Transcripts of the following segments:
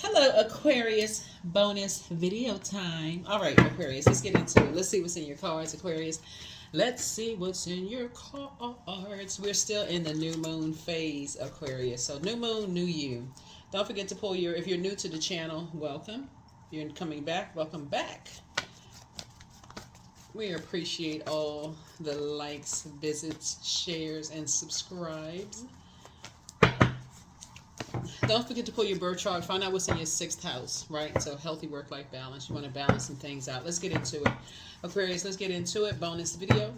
Hello, Aquarius. Bonus video time. All right, Aquarius, let's get into it. Let's see what's in your cards, Aquarius. Let's see what's in your cards. We're still in the new moon phase, Aquarius. So, new moon, new you. Don't forget to pull your, if you're new to the channel, welcome. If you're coming back, welcome back. We appreciate all the likes, visits, shares, and subscribes. Don't forget to pull your birth chart. Find out what's in your sixth house, right? So healthy work-life balance. You want to balance some things out. Let's get into it. Aquarius, let's get into it. Bonus video.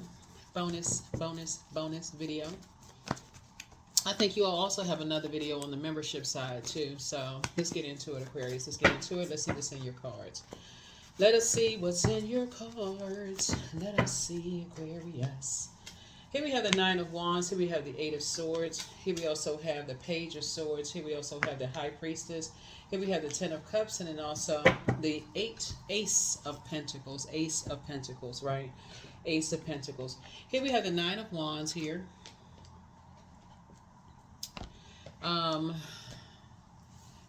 Bonus video. I think you all also have another video on the membership side too. So let's get into it, Aquarius. Let's get into it. Let's see what's in your cards. Let us see what's in your cards. Let us see, Aquarius. Here we have the Nine of Wands. Here we have the Eight of Swords. Here we also have the Page of Swords. Here we also have the High Priestess. Here we have the Ten of Cups. And then also the Ace of Pentacles. Ace of Pentacles, right? Ace of Pentacles. Here we have the Nine of Wands here. With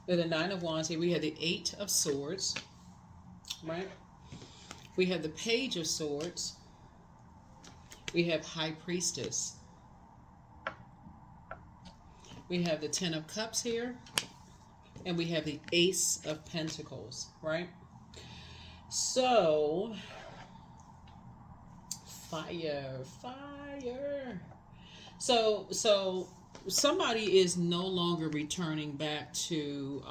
the Nine of Wands here, we have the Eight of Swords, right? We have the Page of Swords. We have High Priestess. We have the Ten of Cups here. And we have the Ace of Pentacles, right? So, fire. So somebody is no longer returning back to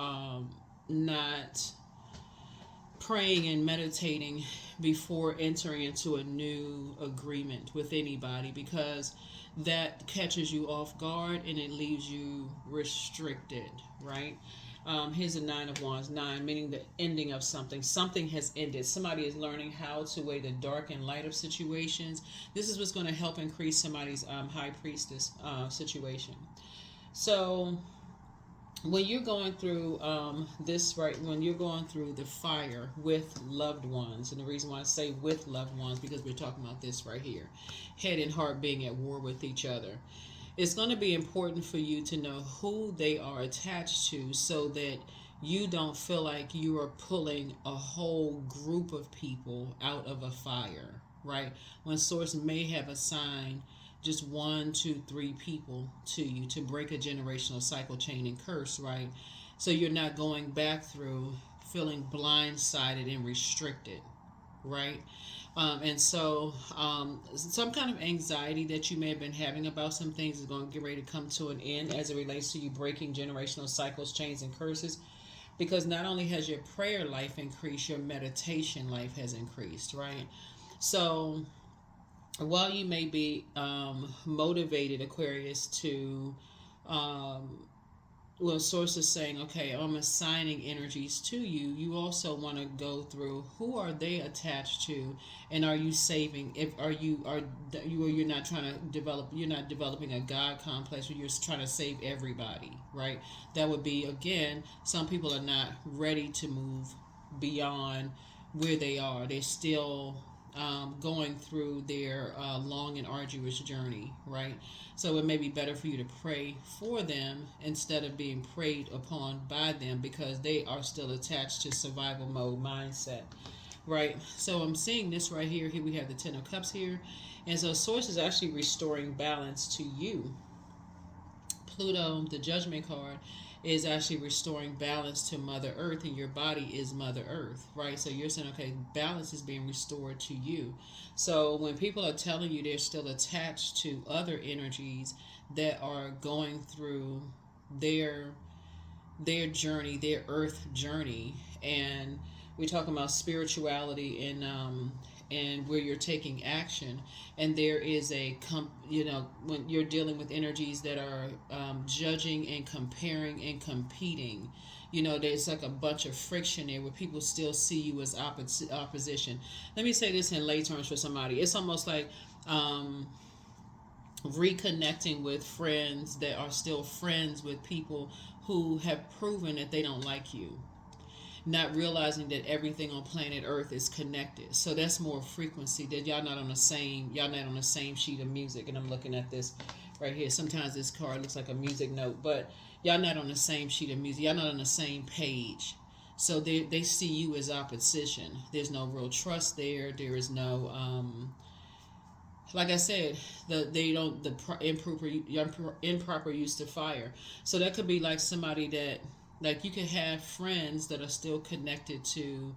not praying and meditating before entering into a new agreement with anybody, because that catches you off guard and it leaves you restricted, right? Here's a Nine of Wands. Nine meaning the ending of something. Something has ended. Somebody is learning how to weigh the dark and light of situations. This is what's going to help increase somebody's High Priestess situation. So when you're going through this, right, when you're going through the fire with loved ones, and the reason why I say with loved ones, because we're talking about this right here, head and heart being at war with each other, it's going to be important for you to know who they are attached to, so that you don't feel like you are pulling a whole group of people out of a fire, right? When Source may have assigned just 1, 2, 3 people to you to break a generational cycle, chain, and curse, right? So you're not going back through feeling blindsided and restricted, right? And so some kind of anxiety that you may have been having about some things is going to get ready to come to an end as it relates to you breaking generational cycles, chains, and curses. Because not only has your prayer life increased, your meditation life has increased, right? So while you may be motivated, Aquarius, to well, Source is saying, okay, I'm assigning energies to you. You also want to go through who are they attached to, and are you saving? If you're not trying to develop, you're not developing a God complex where you're trying to save everybody, right? That would be, again, some people are not ready to move beyond where they are. They're still going through their long and arduous journey, right? So it may be better for you to pray for them instead of being preyed upon by them, because they are still attached to survival mode mindset, right? So I'm seeing this right here. Here we have the Ten of Cups here. And so Source is actually restoring balance to you. Pluto, the Judgment card, is actually restoring balance to Mother Earth, and your body is Mother Earth, right? So you're saying, okay, balance is being restored to you. So when people are telling you they're still attached to other energies that are going through their journey, their earth journey, and we're talking about spirituality and where you're taking action, and there is when you're dealing with energies that are judging and comparing and competing, there's like a bunch of friction there where people still see you as opposition. Let me say this in lay terms for somebody. It's almost like reconnecting with friends that are still friends with people who have proven that they don't like you, not realizing that everything on planet Earth is connected. So that's more frequency, that y'all not on the same sheet of music. And I'm looking at this right here. Sometimes this card looks like a music note, but y'all not on the same sheet of music. Y'all not on the same page. So they see you as opposition. There's no real trust there. There is no like I said, improper use of fire. So that could be like somebody that, like, you could have friends that are still connected to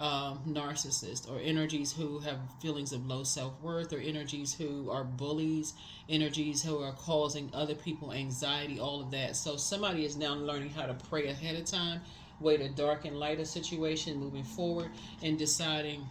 narcissists, or energies who have feelings of low self-worth, or energies who are bullies, energies who are causing other people anxiety, all of that. So somebody is now learning how to pray ahead of time, way to dark and light a situation moving forward, and deciding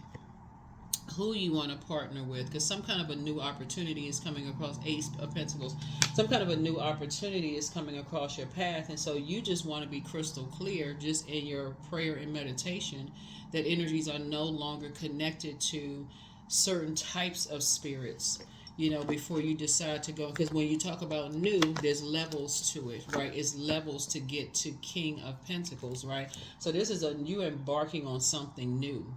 who you want to partner with, because some kind of a new opportunity is coming across. Ace of Pentacles, some kind of a new opportunity is coming across your path, and so you just want to be crystal clear just in your prayer and meditation that energies are no longer connected to certain types of spirits, you know, before you decide to go. Because when you talk about new, there's levels to it, right? It's levels to get to King of Pentacles, right? So this is you embarking on something new.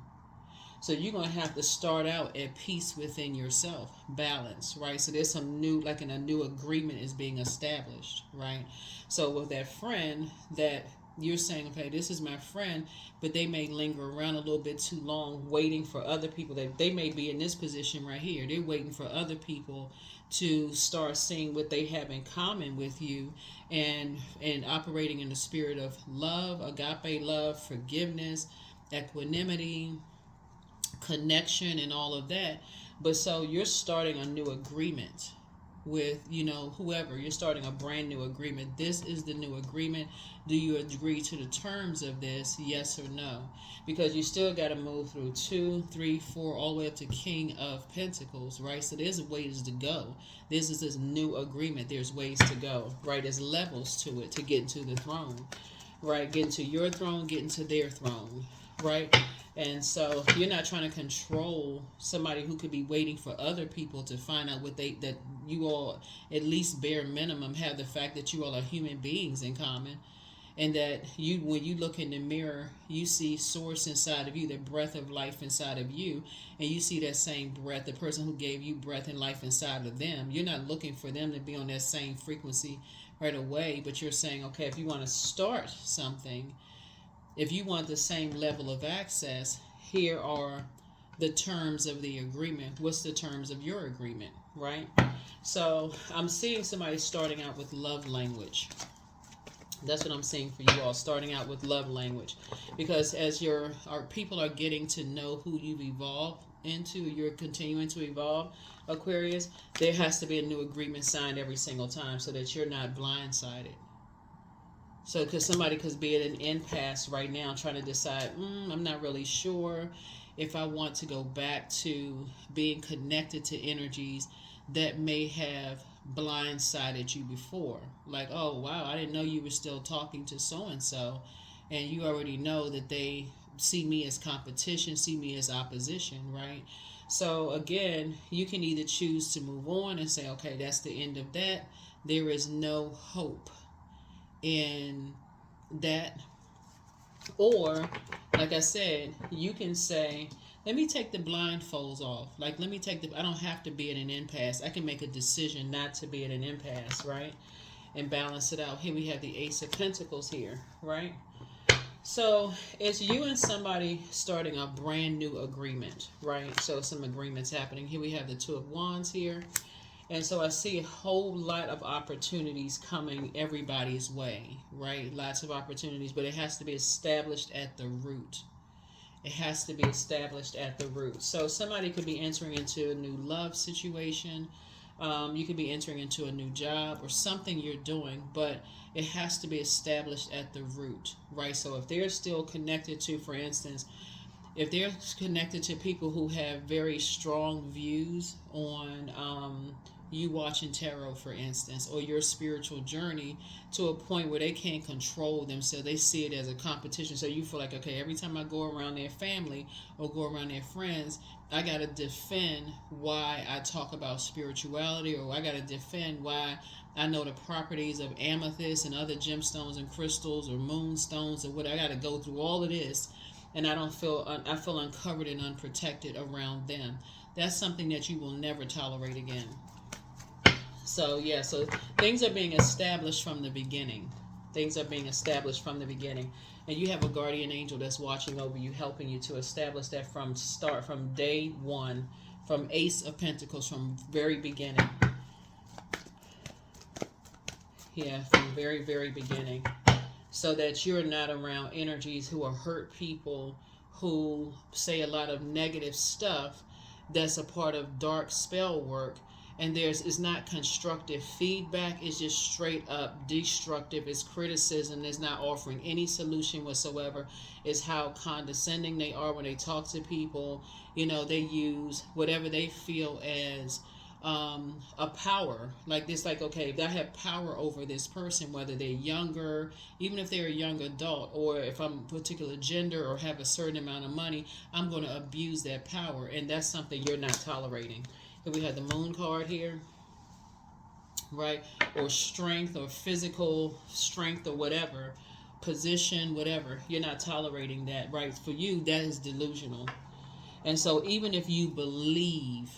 So you're going to have to start out at peace within yourself, balance, right? So there's some new, like a new agreement is being established, right? So with that friend that you're saying, okay, this is my friend, but they may linger around a little bit too long, waiting for other people. That they may be in this position right here. They're waiting for other people to start seeing what they have in common with you, and operating in the spirit of love, agape love, forgiveness, equanimity, connection, and all of that. But so you're starting a new agreement with, you know, whoever. You're starting a brand new agreement. This is the new agreement. Do you agree to the terms of this? Yes or no? Because you still got to move through 2, 3, 4, all the way up to King of Pentacles, right? So there's ways to go. This is this new agreement. There's ways to go, right? There's levels to it to get to the throne, right? Getting to your throne, getting to their throne, right? And so you're not trying to control somebody who could be waiting for other people to find out that you all, at least bare minimum, have the fact that you all are human beings in common, and that when you look in the mirror, you see source inside of you, the breath of life inside of you, and you see that same breath, the person who gave you breath and life inside of them. You're not looking for them to be on that same frequency right away, but you're saying, okay, if you want to start something, if you want the same level of access, here are the terms of the agreement. What's the terms of your agreement, right? So I'm seeing somebody starting out with love language. That's what I'm seeing for you all, starting out with love language. Because as our people are getting to know who you've evolved into, you're continuing to evolve, Aquarius, there has to be a new agreement signed every single time so that you're not blindsided. So because somebody could be at an impasse right now trying to decide, I'm not really sure if I want to go back to being connected to energies that may have blindsided you before. Like, oh, wow, I didn't know you were still talking to so-and-so. And you already know that they see me as competition, see me as opposition, right? So again, you can either choose to move on and say, okay, that's the end of that. There is no hope in that. Or, like I said, you can say, let me take the blindfolds off. Like, I don't have to be at an impasse. I can make a decision not to be at an impasse, right? And balance it out. Here we have the Ace of Pentacles here, right? So it's you and somebody starting a brand new agreement, right? So some agreements happening. Here we have the Two of Wands here. And so I see a whole lot of opportunities coming everybody's way, right? Lots of opportunities, but it has to be established at the root. It has to be established at the root. So somebody could be entering into a new love situation. You could be entering into a new job or something you're doing, but it has to be established at the root, right? So if they're still connected to, for instance, if they're connected to people who have very strong views on you watching tarot, for instance, or your spiritual journey, to a point where they can't control themselves, they see it as a competition. So you feel like, okay, every time I go around their family or go around their friends, I got to defend why I talk about spirituality, or I got to defend why I know the properties of amethyst and other gemstones and crystals or moonstones or whatever. I got to go through all of this, and I feel uncovered and unprotected around them. That's something that you will never tolerate again. So yeah, so things are being established from the beginning. Things are being established from the beginning. And you have a guardian angel that's watching over you, helping you to establish that from start, from day one, from Ace of Pentacles, from very beginning. Yeah, from very, very beginning. So that you're not around energies who are hurt people, who say a lot of negative stuff that's a part of dark spell work. And it's not constructive feedback, it's just straight up destructive. It's criticism, it's not offering any solution whatsoever. It's how condescending they are when they talk to people. You know, they use whatever they feel as a power like this, like, okay, if I have power over this person, whether they're younger, even if they're a young adult, or if I'm a particular gender or have a certain amount of money, I'm going to abuse that power, and that's something you're not tolerating. If we had the moon card here, right, or strength or physical strength or whatever, position, whatever, you're not tolerating that, right? For you, that is delusional. And so even if you believe,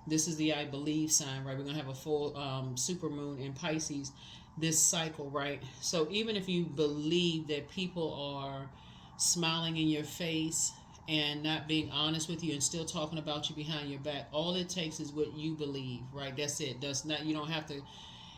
this is the I believe sign, right? We're going to have a full super moon in Pisces this cycle, right? So even if you believe that people are smiling in your face and not being honest with you and still talking about you behind your back, all it takes is what you believe, right? That's it. That's not, you don't have to,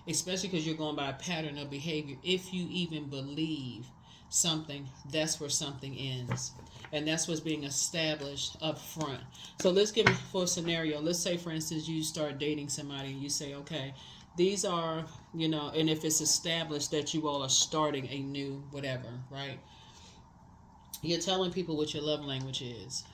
especially because you're going by a pattern of behavior. If you even believe something, that's where something ends. And that's what's being established up front. So let's give for a scenario. Let's say, for instance, you start dating somebody and you say, okay, these are, you know, and if it's established that you all are starting a new whatever, right? You're telling people what your love language is,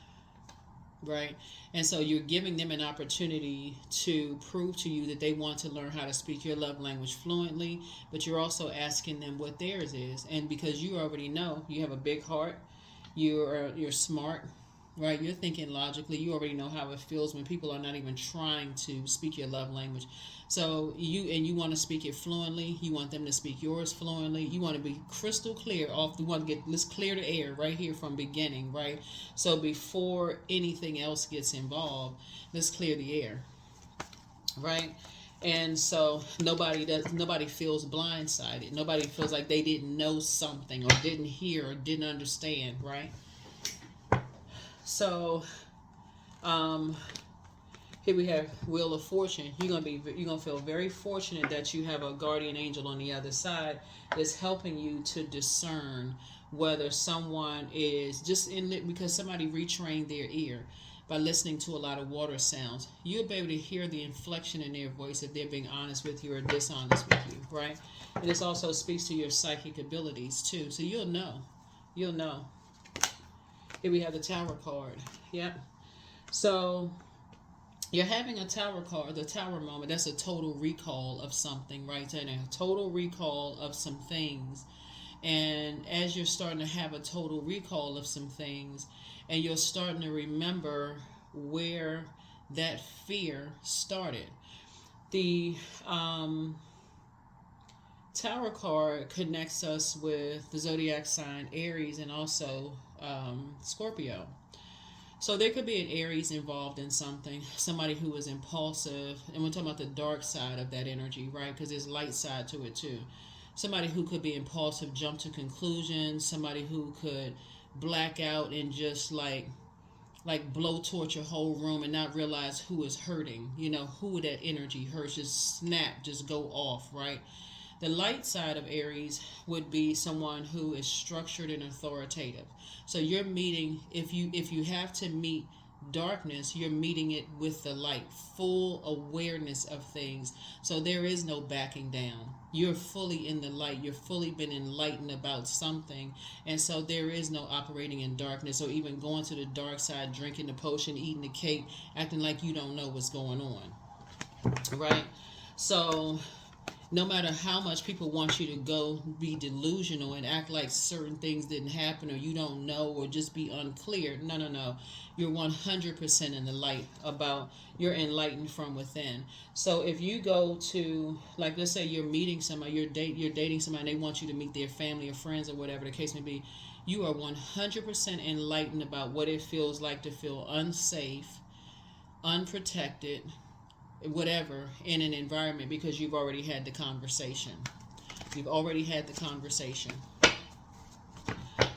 right? And so you're giving them an opportunity to prove to you that they want to learn how to speak your love language fluently, but you're also asking them what theirs is. And because you already know, you have a big heart, you're smart, right? You're thinking logically. You already know how it feels when people are not even trying to speak your love language. So you want to speak it fluently. You want them to speak yours fluently. You want to be crystal clear off. You want to let's clear the air right here from beginning, right? So before anything else gets involved, let's clear the air, right? And so nobody feels blindsided. Nobody feels like they didn't know something or didn't hear or didn't understand, right? So here we have Wheel of Fortune. You're gonna feel very fortunate that you have a guardian angel on the other side that's helping you to discern whether someone is just because somebody retrained their ear by listening to a lot of water sounds. You'll be able to hear the inflection in their voice if they're being honest with you or dishonest with you, right? And this also speaks to your psychic abilities too. So you'll know. You'll know. Here we have the Tower card. Yep. So you're having a Tower card, the Tower moment. That's a total recall of something, right? And a total recall of some things. And as you're starting to have a total recall of some things, and you're starting to remember where that fear started. The Tower card connects us with the Zodiac sign Aries and also Scorpio. So there could be an Aries involved in something, somebody who is impulsive, and we're talking about the dark side of that energy, right? Because there's light side to it too. Somebody who could be impulsive, jump to conclusions, somebody who could black out and just like blowtorch a whole room and not realize who is hurting, you know, who that energy hurts, just snap, just go off, right? The light side of Aries would be someone who is structured and authoritative. So you're meeting, if you have to meet darkness, you're meeting it with the light, full awareness of things. So there is no backing down. You're fully in the light. You're fully been enlightened about something. And so there is no operating in darkness or even going to the dark side, drinking the potion, eating the cake, acting like you don't know what's going on. Right? So no matter how much people want you to go be delusional and act like certain things didn't happen or you don't know or just be unclear. No. You're 100% in the light about you're enlightened from within. So if you go to, like, let's say you're meeting somebody, you're dating somebody and they want you to meet their family or friends or whatever the case may be, you are 100% enlightened about what it feels like to feel unsafe, unprotected, whatever in an environment because you've already had the conversation. You've already had the conversation.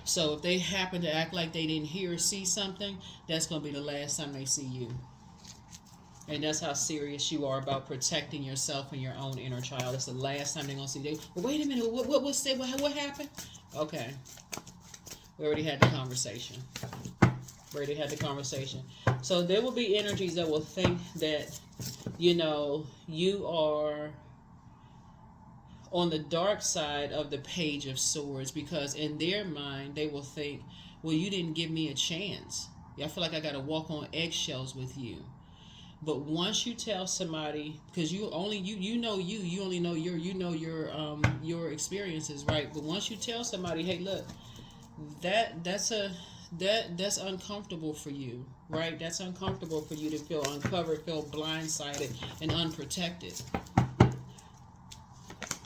So if they happen to act like they didn't hear or see something, that's going to be the last time they see you. And that's how serious you are about protecting yourself and your own inner child. That's the last time they're going to see you. Well, wait a minute, what was said? What happened? Okay. We already had the conversation. So there will be energies that will think that, you are on the dark side of the Page of Swords, because in their mind they will think, well, you didn't give me a chance. I feel like I got to walk on eggshells with you. But once you tell somebody, because you only know your experiences, right? But once you tell somebody, hey, look, that's uncomfortable for you, right? That's uncomfortable for you to feel uncovered, feel blindsided, and unprotected.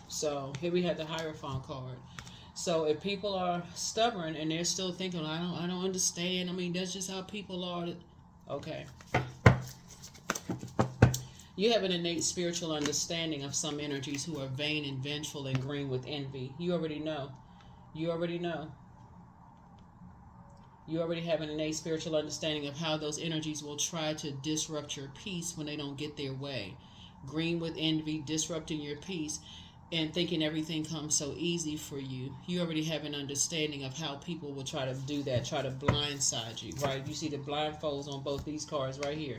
So here we have the Hierophant card. So if people are stubborn and they're still thinking, I don't understand. I mean, that's just how people are. Okay. You have an innate spiritual understanding of some energies who are vain and vengeful and green with envy. You already know. You already have an innate spiritual understanding of how those energies will try to disrupt your peace when they don't get their way. Green with envy, disrupting your peace, and thinking everything comes so easy for you. You already have an understanding of how people will try to do that, try to blindside you, right? You see the blindfolds on both these cards right here.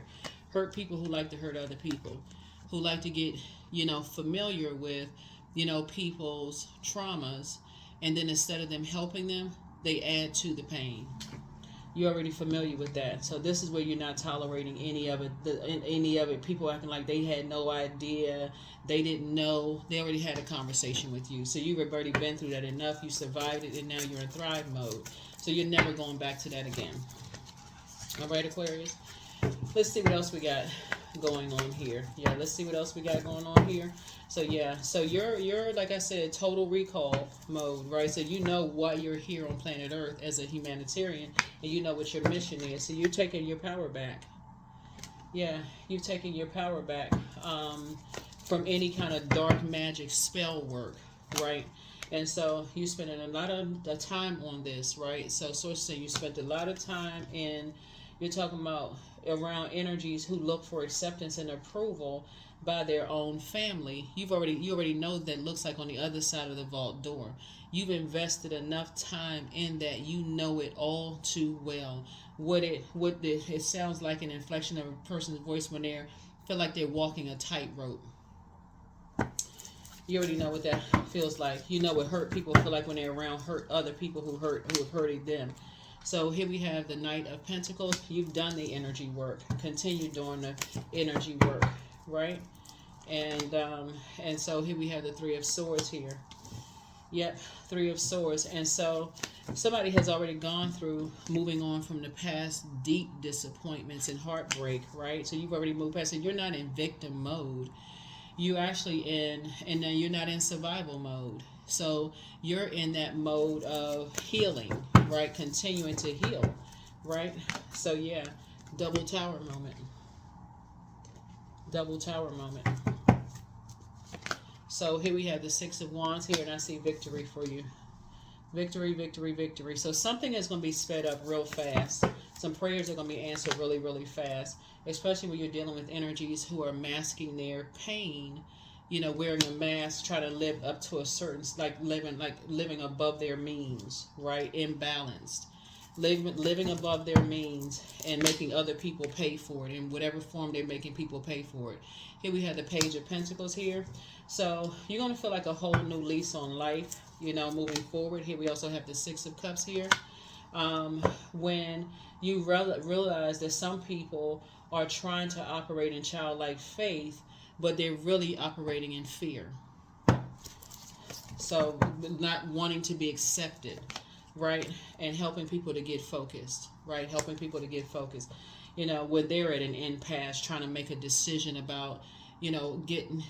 Hurt people who like to hurt other people, who like to get, familiar with, people's traumas, and then instead of them helping them, they add to the pain. You're already familiar with that. So this is where you're not tolerating any of it. People acting like they had no idea, they didn't know. They already had a conversation with you. So you've already been through that enough. You survived it, and now you're in thrive mode. So you're never going back to that again. All right, Aquarius. Let's see what else we got going on here. Let's see what else we got going on here. So you're like I said, total recall mode, right? So you know why you're here on planet Earth as a humanitarian, and you know what your mission is. So you're taking your power back. Yeah, you're taking your power back from any kind of dark magic spell work, right? And so you're spending a lot of the time on this, right? So saying you spent a lot of time in. You're talking about around energies who look for acceptance and approval by their own family. You already know that looks like on the other side of the vault door. You've invested enough time in that. You know it all too well. It sounds like an inflection of a person's voice when they feel like they're walking a tightrope. You already know what that feels like. You know what hurt people feel like when they're around hurt other people who have hurted them. So here we have the Knight of Pentacles. You've done the energy work. Continue doing the energy work, right? And so here we have the Three of Swords here. Yep, Three of Swords. And so somebody has already gone through moving on from the past deep disappointments and heartbreak, right? So you've already moved past it. You're not in victim mode. You actually and then you're not in survival mode. So you're in that mode of healing, right? Continuing to heal, right? So yeah, double tower moment. So here we have the Six of Wands here, and I see victory for you. Victory. So something is going to be sped up real fast. Some prayers are going to be answered really, really fast, especially when you're dealing with energies who are masking their pain, wearing a mask, trying to live up to a certain, living above their means, right? Imbalanced. Living above their means and making other people pay for it in whatever form they're making people pay for it. Here we have the Page of Pentacles here. So you're going to feel like a whole new lease on life, moving forward. Here we also have the Six of Cups here. When you realize that some people are trying to operate in childlike faith, but they're really operating in fear. So not wanting to be accepted, right? And helping people to get focused, right? When they're at an impasse trying to make a decision about, getting,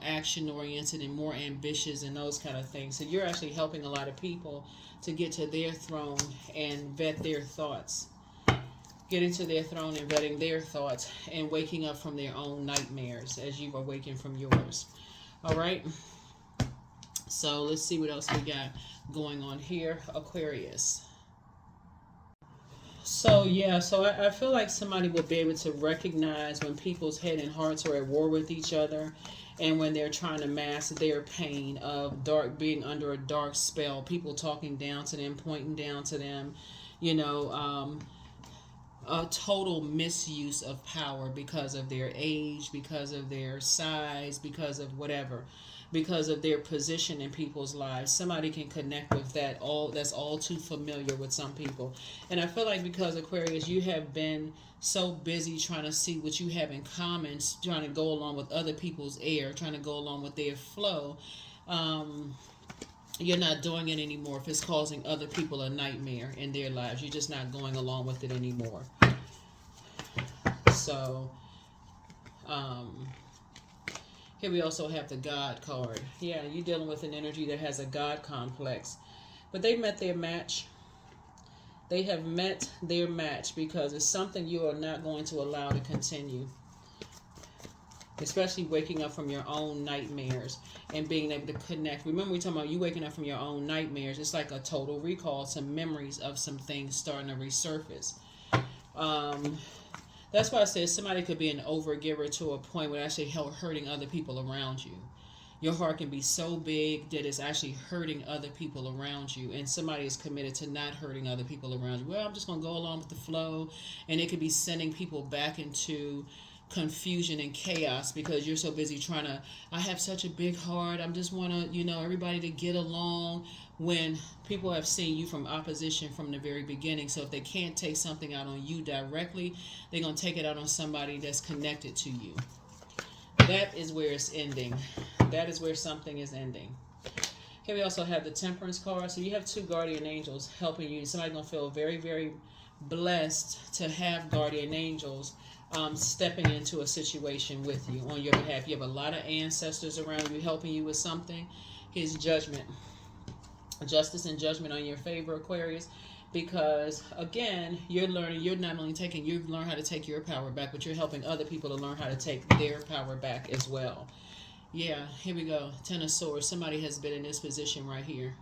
action oriented and more ambitious and those kind of things. So you're actually helping a lot of people to get to their throne and vet their thoughts. getting to their throne and vetting their thoughts and waking up from their own nightmares as you've awakened from yours. All right. So let's see what else we got going on here, Aquarius. So yeah, so I feel like somebody will be able to recognize when people's head and hearts are at war with each other, and when they're trying to mask their pain of being under a dark spell, people talking down to them, pointing down to them, you know, a total misuse of power because of their age, because of their size, because of whatever, because of their position in people's lives. Somebody can connect with that. All that's all too familiar with some people. And I feel like because Aquarius, you have been so busy trying to see what you have in common, trying to go along with other people's air, trying to go along with their flow. You're not doing it anymore if it's causing other people a nightmare in their lives. You're just not going along with it anymore. So, here we also have the God card. Yeah, you're dealing with an energy that has a God complex. But they met their match. They have met their match because it's something you are not going to allow to continue. Especially waking up from your own nightmares and being able to connect. Remember, we talking about you waking up from your own nightmares. It's like a total recall, some memories of some things starting to resurface. That's why I said somebody could be an overgiver to a point where actually hurting other people around you. Your heart can be so big that it's actually hurting other people around you, and somebody is committed to not hurting other people around you. Well, I'm just going to go along with the flow, and it could be sending people back into confusion and chaos because you're so busy trying to, I have such a big heart, I just want to, everybody to get along, when people have seen you from opposition from the very beginning. So if they can't take something out on you directly, they're going to take it out on somebody that's connected to you. That is where it's ending. That is where something is ending. Here we also have the Temperance card. So you have two guardian angels helping you. Somebody's going to feel very, very blessed to have guardian angels stepping into a situation with you on your behalf. You have a lot of ancestors around you helping you with something. Here's judgment. Justice and judgment on your favor, Aquarius. Because again, you've learned how to take your power back, but you're helping other people to learn how to take their power back as well. Yeah, here we go. Ten of Swords. Somebody has been in this position right here.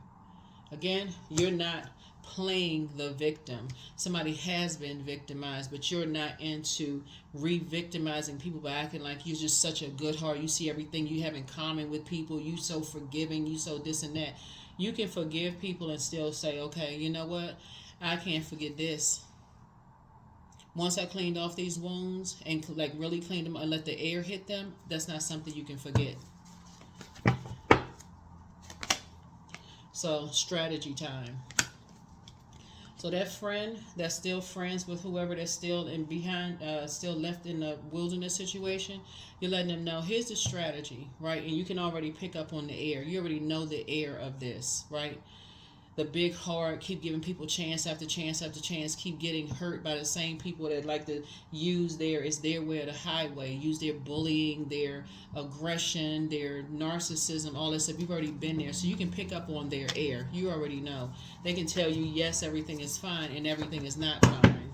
Again, you're not playing the victim. Somebody has been victimized, but you're not into re-victimizing people by acting like you're just such a good heart. You see everything you have in common with people. You so forgiving. You so this and that. You can forgive people and still say, okay, you know what? I can't forget this. Once I cleaned off these wounds and really cleaned them and let the air hit them, that's not something you can forget. So, strategy time. So that friend that's still friends with whoever that's still still left in the wilderness situation, you're letting them know, here's the strategy, right? And you can already pick up on the air. You already know the air of this, right? The big heart, keep giving people chance after chance after chance, keep getting hurt by the same people that like to use their way of the highway, use their bullying, their aggression, their narcissism, all that stuff. You've already been there, so you can pick up on their air. You already know. They can tell you, yes, everything is fine, and everything is not fine.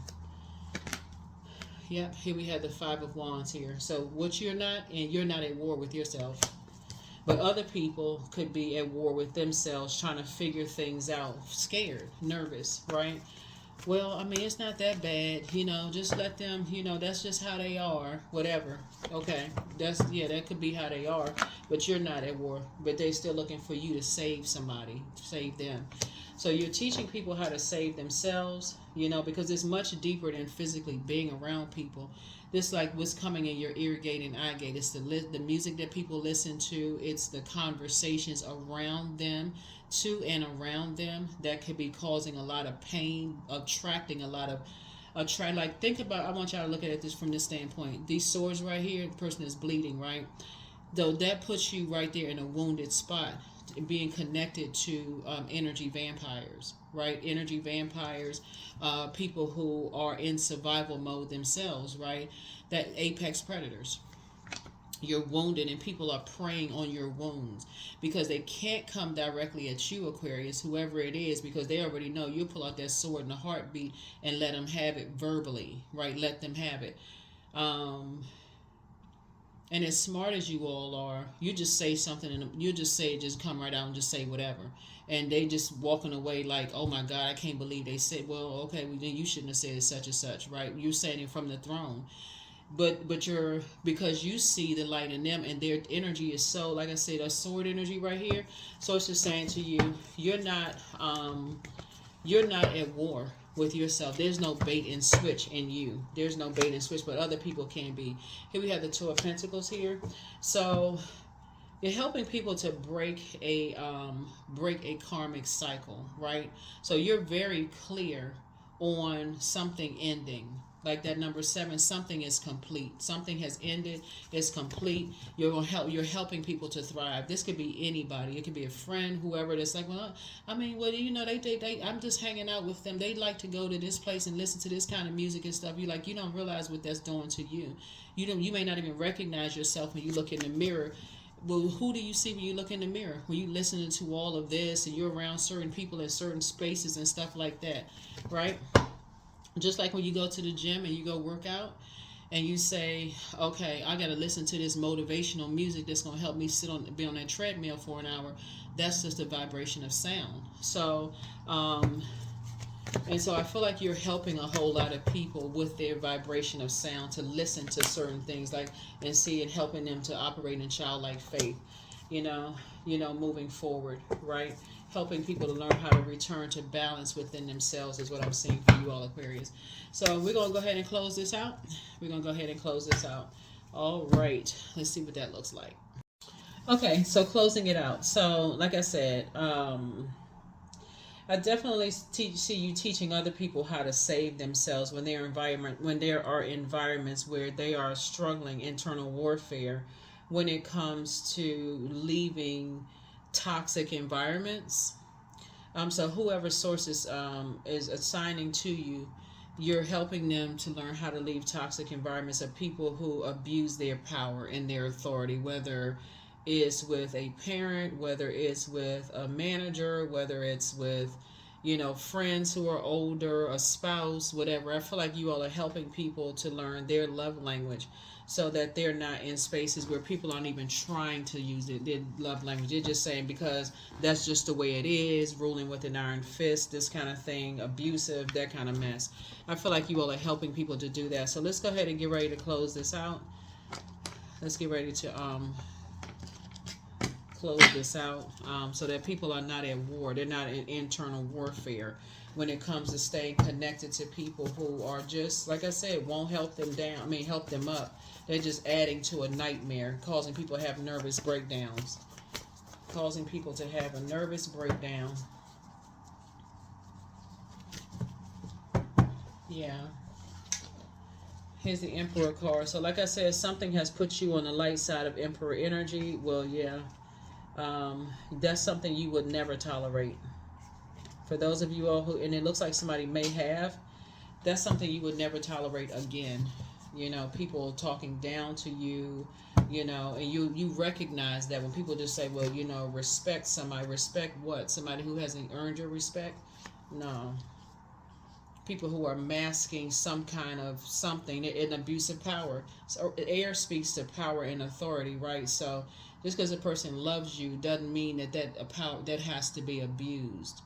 Yep, here we have the Five of Wands here. So what you're not, and you're not at war with yourself. But other people could be at war with themselves, trying to figure things out, scared, nervous, right? Well, I mean, it's not that bad, just let them, that's just how they are, whatever. Okay, that could be how they are, but you're not at war, but they're still looking for you to save somebody, save them. So you're teaching people how to save themselves, because it's much deeper than physically being around people. This like what's coming in your ear gate and eye gate. It's the music that people listen to. It's the conversations around them, to and around them, that could be causing a lot of pain, attracting a lot of think about, I want y'all to look at this from this standpoint. These swords right here, the person is bleeding, right? Though that puts you right there in a wounded spot, being connected to energy vampires, right? Energy vampires, people who are in survival mode themselves, right? That apex predators. you're wounded, and people are preying on your wounds because they can't come directly at you, Aquarius, whoever it is, because they already know you pull out that sword in a heartbeat and let them have it verbally, right? Let them have it. Um, and as smart as you all are, you just say something and you just say it, just come right out and just say whatever. And they just walking away like, oh my God, I can't believe they said, well, okay, well, then you shouldn't have said such and such, right? You're saying it from the throne. But you're, because you see the light in them, and their energy is so, like I said, a sword energy right here. So it's just saying to you, you're not at war with yourself. There's no bait and switch in you. There's no bait and switch, but other people can be. Here we have the Two of Pentacles here. So you're helping people to break a karmic cycle, right? So you're very clear on something ending. Like that number 7, something is complete. Something has ended. It's complete. You're helping people to thrive. This could be anybody. It could be a friend, whoever it is. Like, well, I mean, well, you know, they I'm just hanging out with them. They like to go to this place and listen to this kind of music and stuff. You don't realize what that's doing to you. You may not even recognize yourself when you look in the mirror. Well, who do you see when you look in the mirror? When you listening to all of this and you're around certain people in certain spaces and stuff like that, right? Just like when you go to the gym and you go work out and you say, okay, I got to listen to this motivational music that's going to help me be on that treadmill for an hour. That's just a vibration of sound. So, and so I feel like you're helping a whole lot of people with their vibration of sound to listen to certain things, like, and see it helping them to operate in childlike faith, you know, moving forward, right? Helping people to learn how to return to balance within themselves is what I'm seeing for you all, Aquarius. So we're going to go ahead and close this out. All right. Let's see what that looks like. Okay, so closing it out. So like I said, I definitely see you teaching other people how to save themselves when there are environments where they are struggling internal warfare when it comes to leaving toxic environments. So whoever source is assigning to you, you're helping them to learn how to leave toxic environments of people who abuse their power and their authority, whether it's with a parent, whether it's with a manager, whether it's with, friends who are older, a spouse, whatever. I feel like you all are helping people to learn their love language so that they're not in spaces where people aren't even trying to use their love language. They're just saying because that's just the way it is, ruling with an iron fist, this kind of thing, abusive, that kind of mess. I feel like you all are helping people to do that. So let's go ahead and get ready to close this out. Let's get ready to close this out so that people are not at war. They're not in internal warfare when it comes to staying connected to people who are just, like I said, won't help them down. Help them up. They're just adding to a nightmare, causing people to have nervous breakdowns. Causing people to have a nervous breakdown. Yeah. Here's the Emperor card. So like I said, something has put you on the light side of Emperor energy. Well, yeah. That's something you would never tolerate. For those of you all who, and it looks like somebody may have, that's something you would never tolerate again. People talking down to you, and you recognize that when people just say, well, respect somebody. Respect what? Somebody who hasn't earned your respect? No. People who are masking some kind of something, an abusive power. So air speaks to power and authority, right? So just because a person loves you doesn't mean that a power that has to be abused.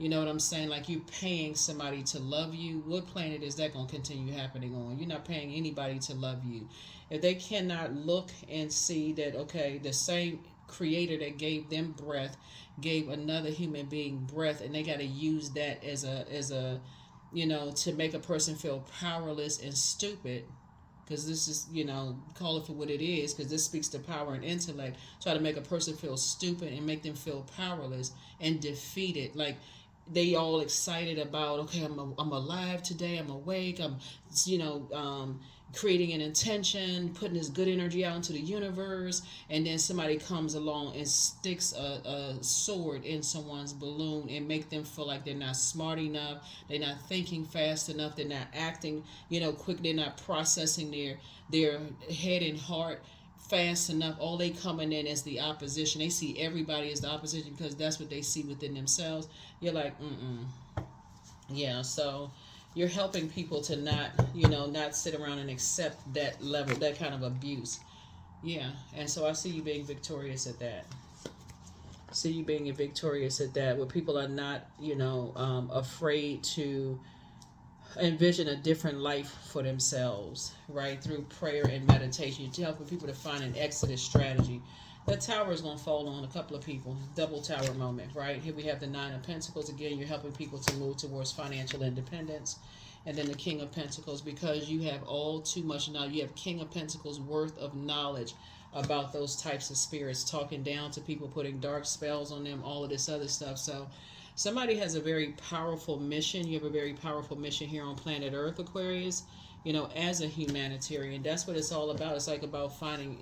You know what I'm saying? Like, you paying somebody to love you. What planet is that going to continue happening on? You're not paying anybody to love you. If they cannot look and see that, okay, the same creator that gave them breath gave another human being breath, and they got to use that as a to make a person feel powerless and stupid, because this is, call it for what it is, because this speaks to power and intellect. Try to make a person feel stupid and make them feel powerless and defeated. Like, they all excited about, okay, I'm alive today, I'm awake, I'm, creating an intention, putting this good energy out into the universe, and then somebody comes along and sticks a sword in someone's balloon and make them feel like they're not smart enough, they're not thinking fast enough, they're not acting, quick, they're not processing their head and heart fast enough. All they coming in as the opposition. They see everybody as the opposition because that's what they see within themselves. You're like, yeah. So you're helping people to not, not sit around and accept that level, that kind of abuse. Yeah. And so I see you being victorious at that. See you being victorious at that, where people are not, afraid to envision a different life for themselves, right? Through prayer and meditation. You're helping people to find an exodus strategy. That tower is going to fall on a couple of people. Double tower moment, right? Here we have the Nine of Pentacles. Again, you're helping people to move towards financial independence. And then the King of Pentacles, because you have all too much knowledge. You have King of Pentacles worth of knowledge about those types of spirits, talking down to people, putting dark spells on them, all of this other stuff. So somebody has a very powerful mission. You have a very powerful mission here on planet Earth, Aquarius, as a humanitarian. That's what it's all about. It's like about finding,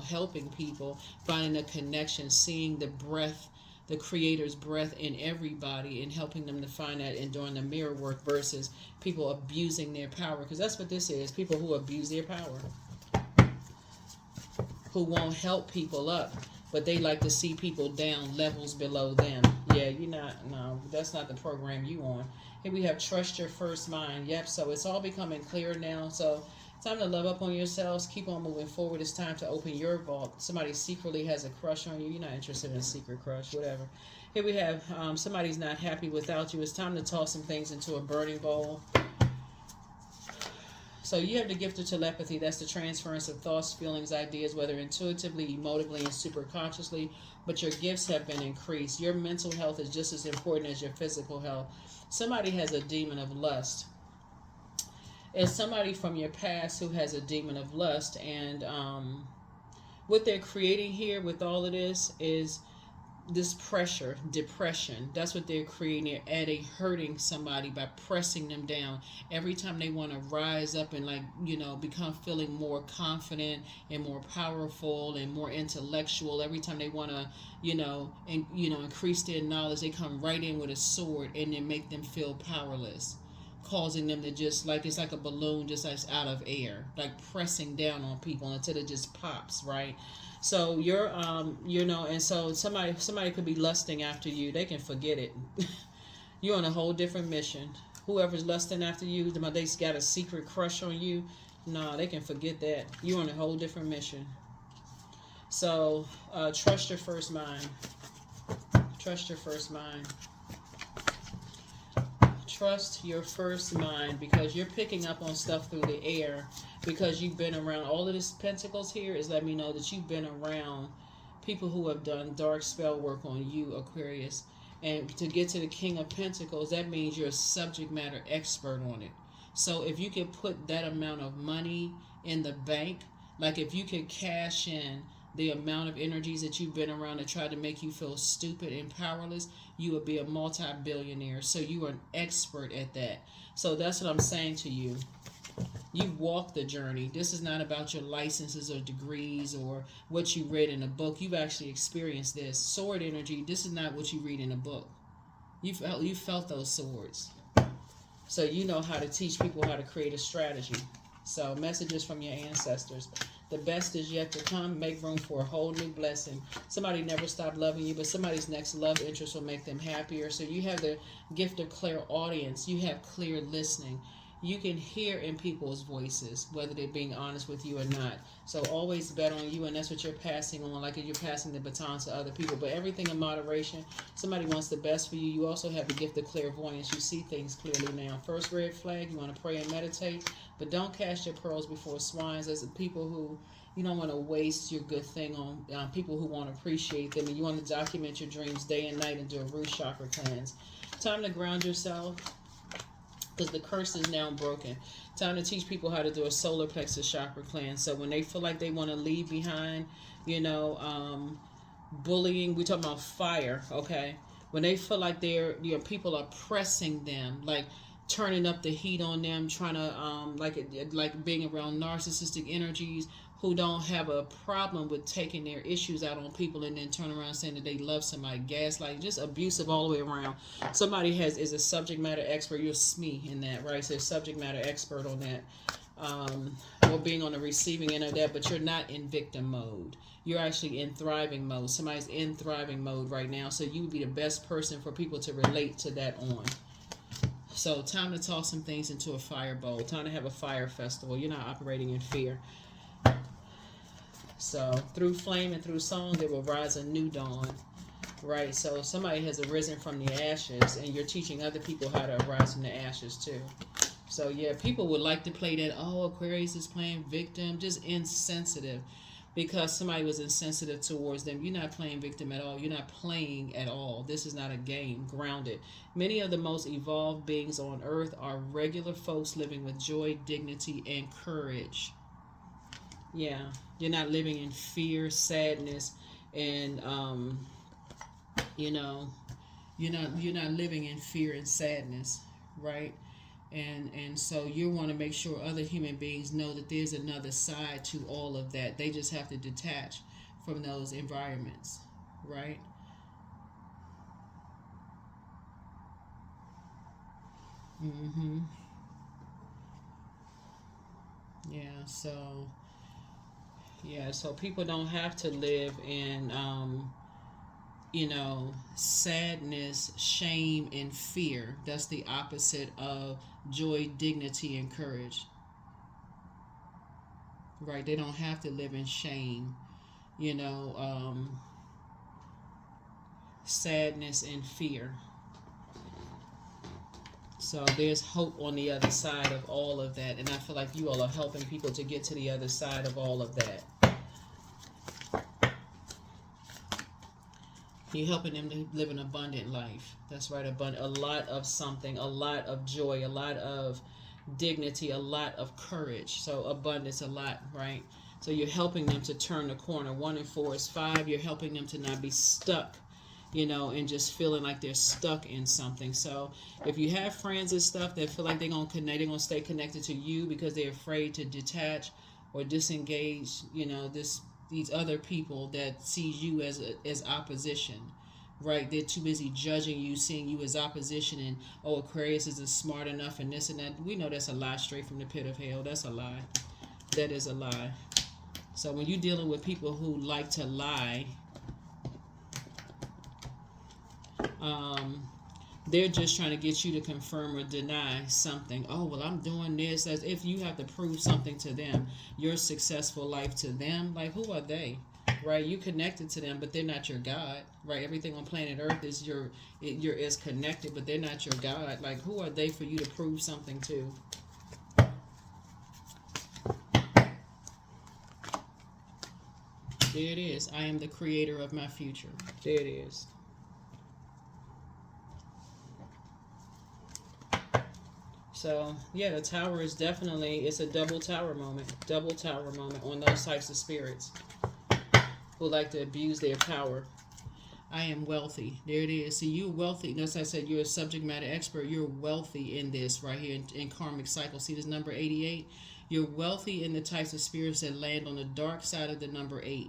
helping people, finding a connection, seeing the breath, the Creator's breath in everybody, and helping them to find that and doing the mirror work versus people abusing their power. Because that's what this is, people who abuse their power, who won't help people up, but they like to see people down levels below them. Yeah, no, that's not the program you on. Here we have trust your first mind. Yep, so it's all becoming clear now. So time to love up on yourselves. Keep on moving forward. It's time to open your vault. Somebody secretly has a crush on you. You're not interested in a secret crush, whatever. Here we have somebody's not happy without you. It's time to toss some things into a burning bowl. So you have the gift of telepathy. That's the transference of thoughts, feelings, ideas, whether intuitively, emotively, and superconsciously. But your gifts have been increased. Your mental health is just as important as your physical health. Somebody has a demon of lust. It's somebody from your past who has a demon of lust. And what they're creating here with all of this is this pressure, depression. That's what they're creating. They're adding, hurting somebody by pressing them down. Every time they want to rise up and become feeling more confident and more powerful and more intellectual. Every time they want to, increase their knowledge, they come right in with a sword and then make them feel powerless, causing them to just it's like a balloon just out of air, like pressing down on people until it just pops, right? So you're, and so somebody could be lusting after you. They can forget it. You're on a whole different mission. Whoever's lusting after you, they got a secret crush on you. No, they can forget that. You're on a whole different mission. So trust your first mind. Trust your first mind. Trust your first mind, because you're picking up on stuff through the air, because you've been around. All of this pentacles here is letting me know that you've been around people who have done dark spell work on you, Aquarius. And to get to the King of Pentacles, that means you're a subject matter expert on it. So if you can put that amount of money in the bank, like if you could cash in the amount of energies that you've been around that tried to make you feel stupid and powerless, you would be a multi-billionaire. So you are an expert at that. So that's what I'm saying to you. You've walked the journey. This is not about your licenses or degrees or what you read in a book. You've actually experienced this. Sword energy, this is not what you read in a book. You felt those swords. So you know how to teach people how to create a strategy. So messages from your ancestors. The best is yet to come. Make room for a whole new blessing. Somebody never stopped loving you, but somebody's next love interest will make them happier. So you have the gift of clairaudience. You have clear listening. You can hear in people's voices, whether they're being honest with you or not. So always bet on you, and that's what you're passing on, like you're passing the baton to other people. But everything in moderation. Somebody wants the best for you. You also have the gift of clairvoyance. You see things clearly now. First red flag, you want to pray and meditate, but don't cast your pearls before swines. There's people who you don't want to waste your good thing on people who won't appreciate them, and you want to document your dreams day and night and do a root chakra cleanse. Time to ground yourself, because the curse is now broken. Time to teach people how to do a solar plexus chakra cleanse. So when they feel like they want to leave behind, bullying, we're talking about fire, okay? When they feel like people are pressing them, like turning up the heat on them, trying to, like being around narcissistic energies, who don't have a problem with taking their issues out on people and then turn around saying that they love somebody, gaslighting, just abusive all the way around. Somebody is a subject matter expert. You're SME in that, right? So subject matter expert on that. or being on the receiving end of that, but you're not in victim mode. You're actually in thriving mode. Somebody's in thriving mode right now, so you would be the best person for people to relate to that on. So time to toss some things into a fire bowl. Time to have a fire festival. You're not operating in fear. So through flame and through song, there will rise a new dawn. Right? So somebody has arisen from the ashes, and you're teaching other people how to arise from the ashes too. So yeah, people would like to play that, oh, Aquarius is playing victim, just insensitive. Because somebody was insensitive towards them. You're not playing victim at all. You're not playing at all. This is not a game. Grounded. Many of the most evolved beings on earth are regular folks living with joy, dignity, and courage. Yeah. You're not living in fear, sadness, and you know, you're not living in fear and sadness, right? And so you want to make sure other human beings know that there's another side to all of that. They just have to detach from those environments, right? Mm-hmm. Yeah, so people don't have to live in sadness, shame, and fear. That's the opposite of joy, dignity, and courage. Right? They don't have to live in shame, you know, sadness, and fear. So there's hope on the other side of all of that. And I feel like you all are helping people to get to the other side of all of that. You're helping them to live an abundant life. That's right, a lot of something, a lot of joy, a lot of dignity, a lot of courage. So abundance, a lot, right? So you're helping them to turn the corner. 1 and 4 is 5. You're helping them to not be stuck, and just feeling like they're stuck in something. So if you have friends and stuff that feel like they're gonna stay connected to you because they're afraid to detach or disengage, these other people that sees you as opposition, right? They're too busy judging you, seeing you as opposition, and Aquarius isn't smart enough and this and that. We know that's a lie straight from the pit of hell. That's a lie. That is a lie. So when you're dealing with people who like to lie, they're just trying to get you to confirm or deny something. Oh, well, I'm doing this. As if you have to prove something to them, your successful life to them. Like, who are they? Right? You connected to them, but they're not your God. Right? Everything on planet Earth is is connected, but they're not your God. Like, who are they for you to prove something to? There it is. I am the creator of my future. There it is. So, yeah, the tower is definitely, it's a double tower moment on those types of spirits who like to abuse their power. I am wealthy. There it is. See, you're wealthy. Notice I said you're a subject matter expert. You're wealthy in this right here in karmic cycle. See this number 88? You're wealthy in the types of spirits that land on the dark side of the number 8.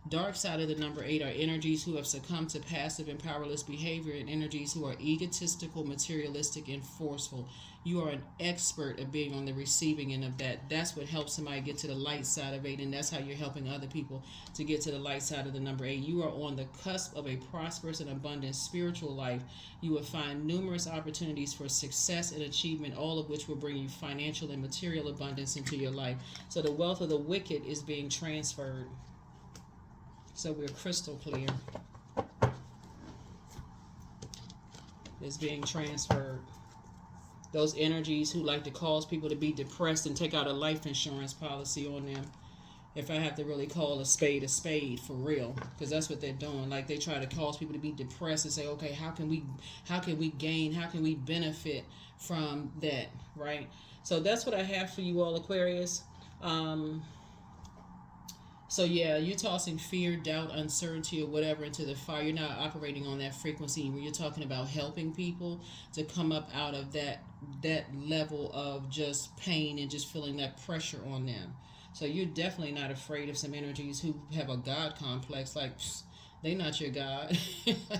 Dark side of the number 8 are energies who have succumbed to passive and powerless behavior, and energies who are egotistical, materialistic, and forceful. You are an expert at being on the receiving end of that. That's what helps somebody get to the light side of 8, and that's how you're helping other people to get to the light side of the number 8. You are on the cusp of a prosperous and abundant spiritual life. You will find numerous opportunities for success and achievement, all of which will bring you financial and material abundance into your life. So the wealth of the wicked is being transferred. So we're crystal clear. It's being transferred. Those energies who like to cause people to be depressed and take out a life insurance policy on them. If I have to really call a spade for real, because that's what they're doing. Like, they try to cause people to be depressed and say, okay, how can we gain, how can we benefit from that, right? So that's what I have for you all, Aquarius. So yeah, you're tossing fear, doubt, uncertainty, or whatever into the fire. You're not operating on that frequency. When you're talking about helping people to come up out of that level of just pain and just feeling that pressure on them. So you're definitely not afraid of some energies who have a God complex. Like, they not your God.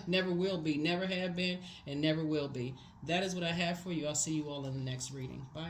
Never will be, never have been, and never will be. That is what I have for you. I'll see you all in the next reading. Bye.